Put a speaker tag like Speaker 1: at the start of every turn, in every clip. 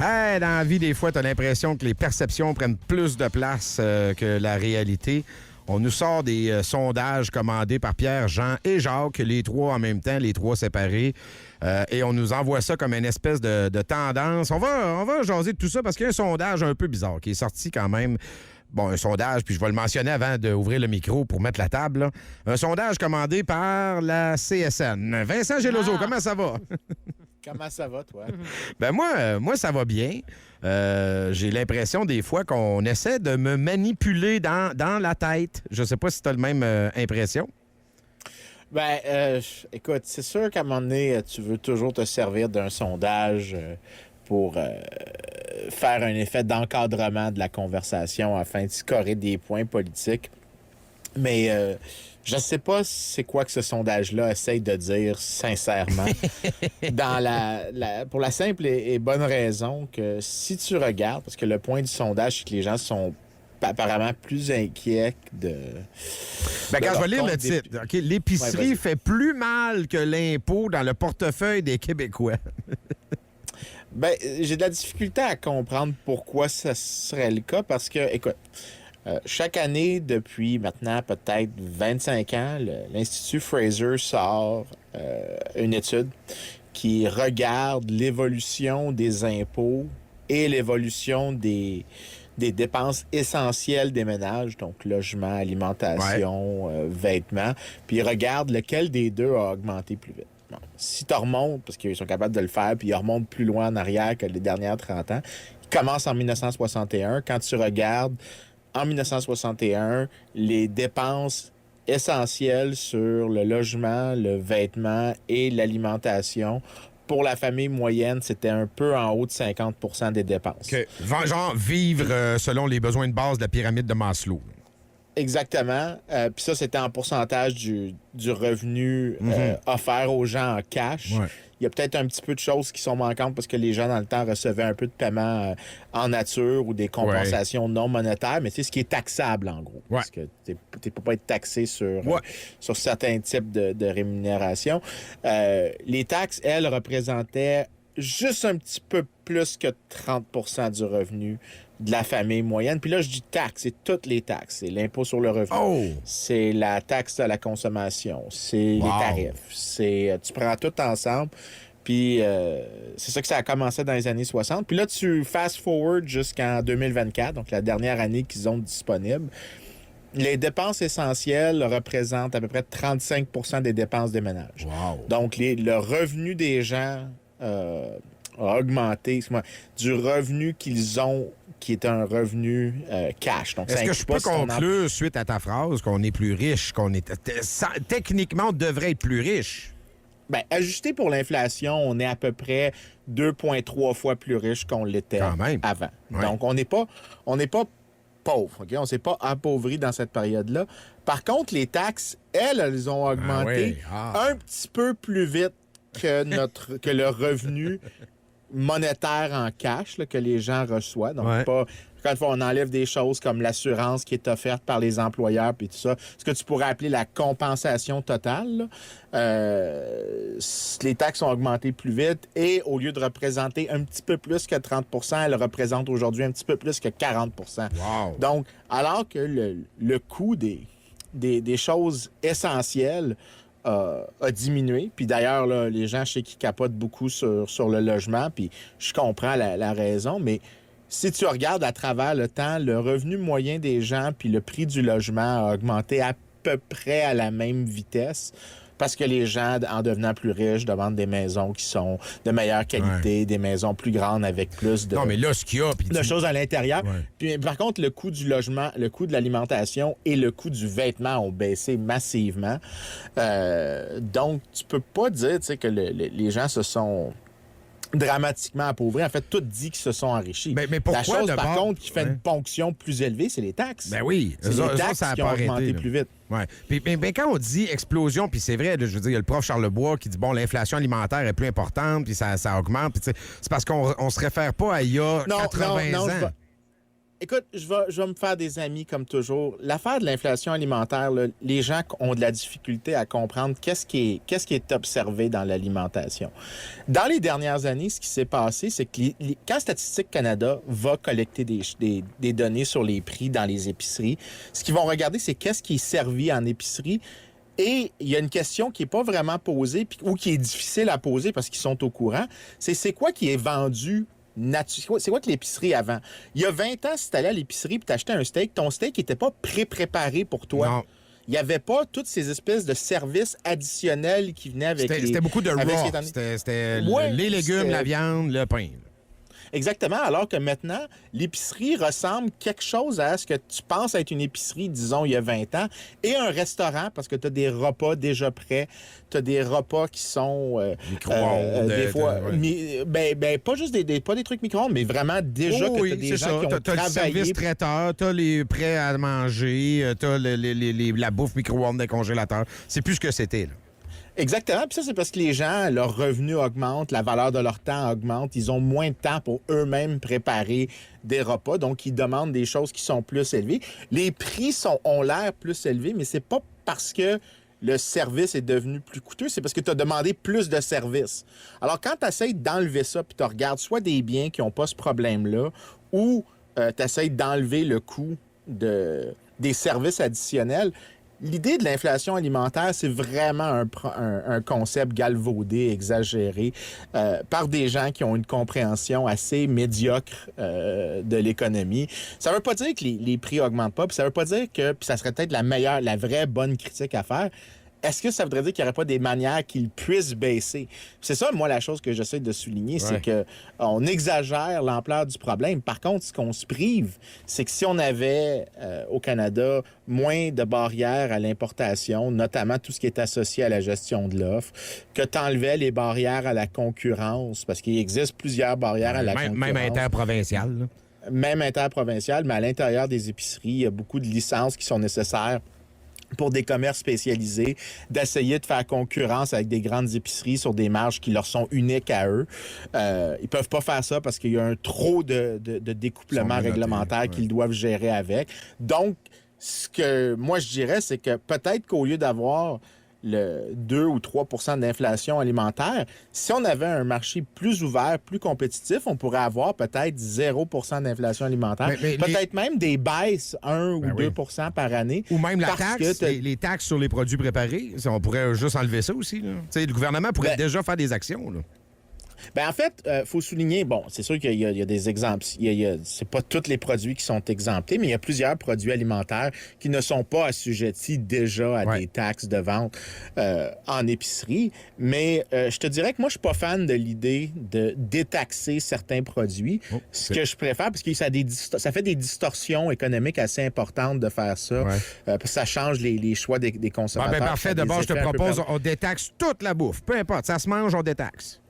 Speaker 1: Hey, dans la vie, des fois, tu as l'impression que les perceptions prennent plus de place que la réalité. On nous sort des sondages commandés par Pierre, Jean et Jacques, les trois en même temps, les trois séparés. Et on nous envoie ça comme une espèce de tendance. On va jaser de tout ça parce qu'il y a un sondage un peu bizarre qui est sorti quand même. Bon, un sondage, puis je vais le mentionner avant d'ouvrir le micro pour mettre la table. Là. Un sondage commandé par la CSN. Vincent Gelozo, comment ça va?
Speaker 2: Comment ça va, toi?
Speaker 1: Ben moi, ça va bien. J'ai l'impression des fois qu'on essaie de me manipuler dans la tête. Je sais pas si tu as la même impression.
Speaker 2: Ben, écoute, c'est sûr qu'à un moment donné, tu veux toujours te servir d'un sondage pour faire un effet d'encadrement de la conversation afin de scorer des points politiques. Mais je ne sais pas c'est quoi que ce sondage-là essaye de dire sincèrement. Pour la simple et bonne raison que si tu regardes, parce que le point du sondage, c'est que les gens sont apparemment plus inquiets de...
Speaker 1: Ben, quand je vais lire le titre, okay, l'épicerie fait plus mal que l'impôt dans le portefeuille des Québécois.
Speaker 2: Ben, j'ai de la difficulté à comprendre pourquoi ça serait le cas, parce que, écoute, chaque année, depuis maintenant peut-être 25 ans, l'Institut Fraser sort une étude qui regarde l'évolution des impôts et l'évolution des dépenses essentielles des ménages, donc logement, alimentation, vêtements, puis il regarde lequel des deux a augmenté plus vite. Bon, si tu remontes, parce qu'ils sont capables de le faire, puis ils remontent plus loin en arrière que les dernières 30 ans, ils commencent en 1961. Quand tu regardes en 1961, les dépenses essentielles sur le logement, le vêtement et l'alimentation, pour la famille moyenne, c'était un peu en haut de 50 % des dépenses.
Speaker 1: Okay. Genre vivre selon les besoins de base de la pyramide de Maslow.
Speaker 2: Exactement. Puis ça, c'était en pourcentage du revenu offert aux gens en cash.
Speaker 1: Ouais.
Speaker 2: Il y a peut-être un petit peu de choses qui sont manquantes parce que les gens, dans le temps, recevaient un peu de paiement en nature ou des compensations non monétaires, mais c'est ce qui est taxable, en gros.
Speaker 1: Ouais.
Speaker 2: Parce que tu ne peux pas être taxé sur certains types de rémunération. Les taxes, elles, représentaient juste un petit peu plus que 30 % du revenu de la famille moyenne. Puis là, je dis taxes, c'est toutes les taxes. C'est l'impôt sur le revenu. C'est la taxe à la consommation. C'est les tarifs. Tu prends tout ensemble. Puis c'est ça que ça a commencé dans les années 60. Puis là, tu fast-forward jusqu'en 2024, donc la dernière année qu'ils ont disponible. Les dépenses essentielles représentent à peu près 35 % des dépenses des ménages.
Speaker 1: Wow.
Speaker 2: Donc, le revenu des gens a augmenté. Du revenu qu'ils ont, qui est un revenu cash. Donc,
Speaker 1: est-ce que je peux conclure, suite à ta phrase, qu'on est plus riche, techniquement, on devrait être plus riche?
Speaker 2: Bien, ajusté pour l'inflation, on est à peu près 2,3 fois plus riche qu'on l'était avant.
Speaker 1: Ouais.
Speaker 2: Donc, on n'est pas pauvre, OK? On ne s'est pas appauvri dans cette période-là. Par contre, les taxes, elles ont augmenté un petit peu plus vite que le revenu monétaire en cash là, que les gens reçoivent. Donc, pas... Quand on enlève des choses comme l'assurance qui est offerte par les employeurs puis tout ça, ce que tu pourrais appeler la compensation totale, les taxes ont augmenté plus vite et au lieu de représenter un petit peu plus que 30 %, elles représentent aujourd'hui un petit peu plus que 40 %.
Speaker 1: Wow.
Speaker 2: Donc, alors que le coût des choses essentielles a diminué. Puis d'ailleurs, là, les gens, je sais qu'ils capotent beaucoup sur le logement, puis je comprends la raison, mais si tu regardes à travers le temps, le revenu moyen des gens puis le prix du logement a augmenté à peu près à la même vitesse parce que les gens, en devenant plus riches, demandent des maisons qui sont de meilleure qualité, des maisons plus grandes avec plus de...
Speaker 1: Non, mais là, ce qu'il y a...
Speaker 2: de choses à l'intérieur. Puis, par contre, le coût du logement, le coût de l'alimentation et le coût du vêtement ont baissé massivement. Donc, tu peux pas dire que les gens se sont dramatiquement appauvris. En fait, tout dit qu'ils se sont enrichis.
Speaker 1: Mais pourquoi,
Speaker 2: la chose,
Speaker 1: d'abord,
Speaker 2: par contre, qui fait une ponction plus élevée, c'est les taxes.
Speaker 1: Ben oui.
Speaker 2: C'est les taxes qui ont augmenté plus vite.
Speaker 1: Ouais. Puis, mais quand on dit explosion, puis c'est vrai, je veux dire, il y a le prof Charlebois qui dit, bon, l'inflation alimentaire est plus importante, puis ça augmente. Puis c'est parce qu'on se réfère pas à il y a 80 ans.
Speaker 2: écoute, je vais me faire des amis comme toujours. L'affaire de l'inflation alimentaire, là, les gens ont de la difficulté à comprendre qu'est-ce qui est observé dans l'alimentation. Dans les dernières années, ce qui s'est passé, c'est que quand Statistique Canada va collecter des données sur les prix dans les épiceries, ce qu'ils vont regarder, c'est qu'est-ce qui est servi en épicerie. Et il y a une question qui n'est pas vraiment posée ou qui est difficile à poser parce qu'ils sont au courant, c'est quoi qui est vendu c'est quoi que l'épicerie avant? Il y a 20 ans, si tu allais à l'épicerie et tu achetais un steak, ton steak n'était pas pré-préparé pour toi.
Speaker 1: Non.
Speaker 2: Il n'y avait pas toutes ces espèces de services additionnels qui venaient avec
Speaker 1: C'était beaucoup de raw. C'était les légumes, la viande, le pain.
Speaker 2: Exactement, alors que maintenant, l'épicerie ressemble quelque chose à ce que tu penses être une épicerie, disons, il y a 20 ans, et un restaurant, parce que tu as des repas déjà prêts, tu as des repas qui sont...
Speaker 1: micro-ondes.
Speaker 2: Des fois, pas juste pas des trucs micro-ondes, mais vraiment déjà que tu as des gens qui ont
Speaker 1: t'as
Speaker 2: travaillé...
Speaker 1: le service traiteur, tu as les prêts à manger, tu as la bouffe micro-ondes des congélateurs. C'est plus ce que c'était, là.
Speaker 2: Exactement. Puis ça, c'est parce que les gens, leurs revenus augmentent, la valeur de leur temps augmente. Ils ont moins de temps pour eux-mêmes préparer des repas. Donc, ils demandent des choses qui sont plus élevées. Les prix ont l'air plus élevés, mais c'est pas parce que le service est devenu plus coûteux, c'est parce que tu as demandé plus de services. Alors, quand tu essaies d'enlever ça, puis tu regardes soit des biens qui n'ont pas ce problème-là, ou tu essaies d'enlever le coût des services additionnels, l'idée de l'inflation alimentaire, c'est vraiment un concept galvaudé, exagéré, par des gens qui ont une compréhension assez médiocre de l'économie. Ça veut pas dire que les prix augmentent pas, puis ça veut pas dire que, puis ça serait peut-être la vraie bonne critique à faire. Est-ce que ça voudrait dire qu'il n'y aurait pas des manières qu'ils puissent baisser? C'est ça, moi, la chose que j'essaie de souligner, c'est qu'on exagère l'ampleur du problème. Par contre, ce qu'on se prive, c'est que si on avait au Canada moins de barrières à l'importation, notamment tout ce qui est associé à la gestion de l'offre, que tu enlevais les barrières à la concurrence, parce qu'il existe plusieurs barrières à la concurrence.
Speaker 1: Même interprovincial. Là.
Speaker 2: Même interprovincial, mais à l'intérieur des épiceries, il y a beaucoup de licences qui sont nécessaires pour des commerces spécialisés, d'essayer de faire concurrence avec des grandes épiceries sur des marges qui leur sont uniques à eux. Ils peuvent pas faire ça parce qu'il y a un trop de découplement réglementaire qu'ils doivent gérer avec. Donc, ce que moi je dirais, c'est que peut-être qu'au lieu d'avoir le 2 ou 3 % d'inflation alimentaire, si on avait un marché plus ouvert, plus compétitif, on pourrait avoir peut-être 0 % d'inflation alimentaire. Peut-être même des baisses 1 ou 2 % par année.
Speaker 1: Ou même la taxe, les taxes sur les produits préparés. On pourrait juste enlever ça aussi. Là. Le gouvernement pourrait déjà faire des actions. Là.
Speaker 2: En fait, faut souligner, bon, c'est sûr qu'il y a des exemples. C'est pas tous les produits qui sont exemptés, mais il y a plusieurs produits alimentaires qui ne sont pas assujettis déjà à des taxes de vente en épicerie. Mais je te dirais que moi, je suis pas fan de l'idée de détaxer certains produits. Ce que je préfère, parce que ça fait des distorsions économiques assez importantes de faire ça. Parce que ça change les choix des consommateurs.
Speaker 1: Parfait. D'abord, je te propose, on détaxe toute la bouffe. Peu importe, ça se mange, on détaxe.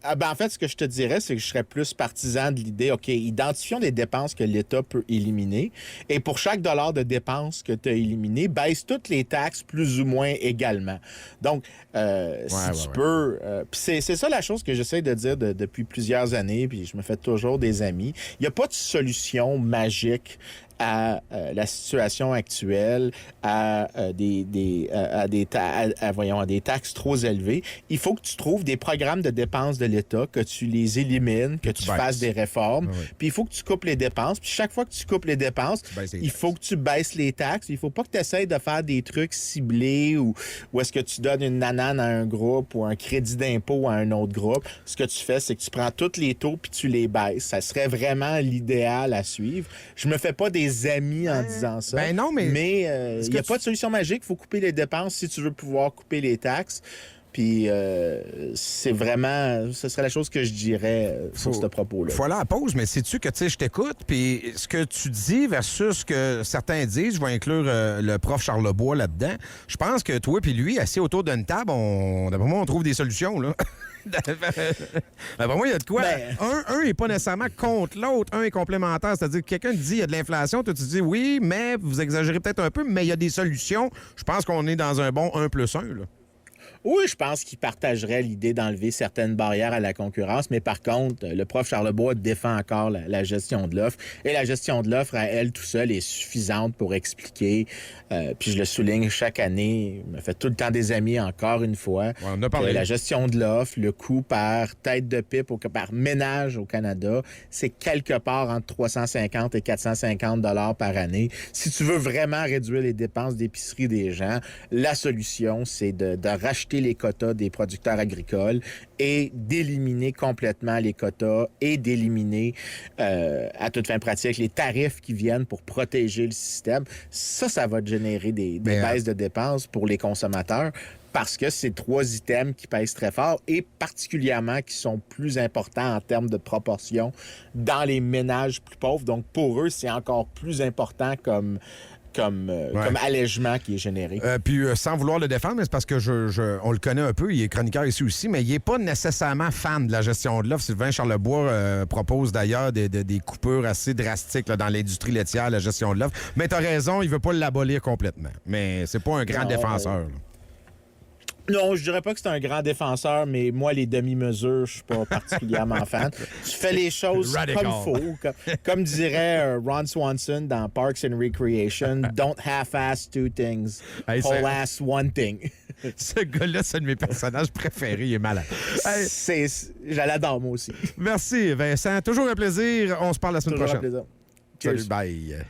Speaker 2: En fait, ce que je te dirais, c'est que je serais plus partisan de l'idée, OK, identifions des dépenses que l'État peut éliminer. Et pour chaque dollar de dépenses que tu as éliminé, baisse toutes les taxes plus ou moins également. Donc, si tu peux... c'est ça la chose que j'essaie de dire depuis plusieurs années, puis je me fais toujours des amis. Il n'y a pas de solution magique à la situation actuelle, à des taxes trop élevées. Il faut que tu trouves des programmes de dépenses de l'État, que tu les élimines, que tu fasses des réformes. Puis il faut que tu coupes les dépenses. Puis chaque fois que tu coupes les dépenses, il faut que tu baisses les taxes. Il faut pas que tu essaies de faire des trucs ciblés ou est-ce que tu donnes une nanane à un groupe ou un crédit d'impôt à un autre groupe. Ce que tu fais, c'est que tu prends tous les taux puis tu les baisses. Ça serait vraiment l'idéal à suivre. Je me fais pas des amis en disant ça.
Speaker 1: Ben non, mais
Speaker 2: il n'y a pas de solution magique. Il faut couper les dépenses si tu veux pouvoir couper les taxes. Puis c'est vraiment... Ce serait la chose que je dirais sur ce propos-là.
Speaker 1: Il faut aller à la pause, mais sais-tu que je t'écoute, puis ce que tu dis versus ce que certains disent, je vais inclure le prof Charlebois là-dedans. Je pense que toi puis lui, assis autour d'une table, d'après moi, on trouve des solutions, là. Pour moi, il y a de quoi. Un n'est pas nécessairement contre l'autre, un est complémentaire. C'est-à-dire que quelqu'un te dit il y a de l'inflation, toi tu dis oui, mais vous exagérez peut-être un peu, mais il y a des solutions. Je pense qu'on est dans un bon 1+1. Là.
Speaker 2: Oui, je pense qu'il partagerait l'idée d'enlever certaines barrières à la concurrence, mais par contre, le prof Charlebois défend encore la gestion de l'offre. Et la gestion de l'offre, à elle tout seule, est suffisante pour expliquer, puis je le souligne chaque année, il me fait tout le temps des amis, encore une fois,
Speaker 1: Ouais, on a parlé.
Speaker 2: la gestion de l'offre, le coût par tête de pipe, par ménage au Canada, c'est quelque part entre 350 et 450 $ par année. Si tu veux vraiment réduire les dépenses d'épicerie des gens, la solution, c'est de racheter les quotas des producteurs agricoles et d'éliminer complètement les quotas et d'éliminer, à toute fin pratique, les tarifs qui viennent pour protéger le système. Ça va générer des baisses de dépenses pour les consommateurs parce que c'est 3 items qui pèsent très fort et particulièrement qui sont plus importants en termes de proportion dans les ménages plus pauvres. Donc, pour eux, c'est encore plus important comme allègement qui est généré.
Speaker 1: Puis sans vouloir le défendre, mais c'est parce que on le connaît un peu, il est chroniqueur ici aussi, mais il n'est pas nécessairement fan de la gestion de l'offre. Sylvain Charlebois propose d'ailleurs des coupures assez drastiques là, dans l'industrie laitière, la gestion de l'offre. Mais tu as raison, il ne veut pas l'abolir complètement. Mais c'est pas un grand défenseur. Là.
Speaker 2: Non, je dirais pas que c'est un grand défenseur, mais moi, les demi-mesures, je suis pas particulièrement fan. Tu fais les choses
Speaker 1: Radical.
Speaker 2: comme il faut. Comme dirait Ron Swanson dans Parks and Recreation, don't half-ass 2 things,
Speaker 1: Hey,
Speaker 2: whole-ass 1 thing.
Speaker 1: Ce gars-là, c'est un de mes personnages préférés, il est malade. Hey,
Speaker 2: Je l'adore, moi aussi.
Speaker 1: merci Vincent, toujours un plaisir. On se parle la semaine
Speaker 2: Toujours un
Speaker 1: prochaine.
Speaker 2: plaisir.
Speaker 1: Salut,
Speaker 2: Cheers.
Speaker 1: bye.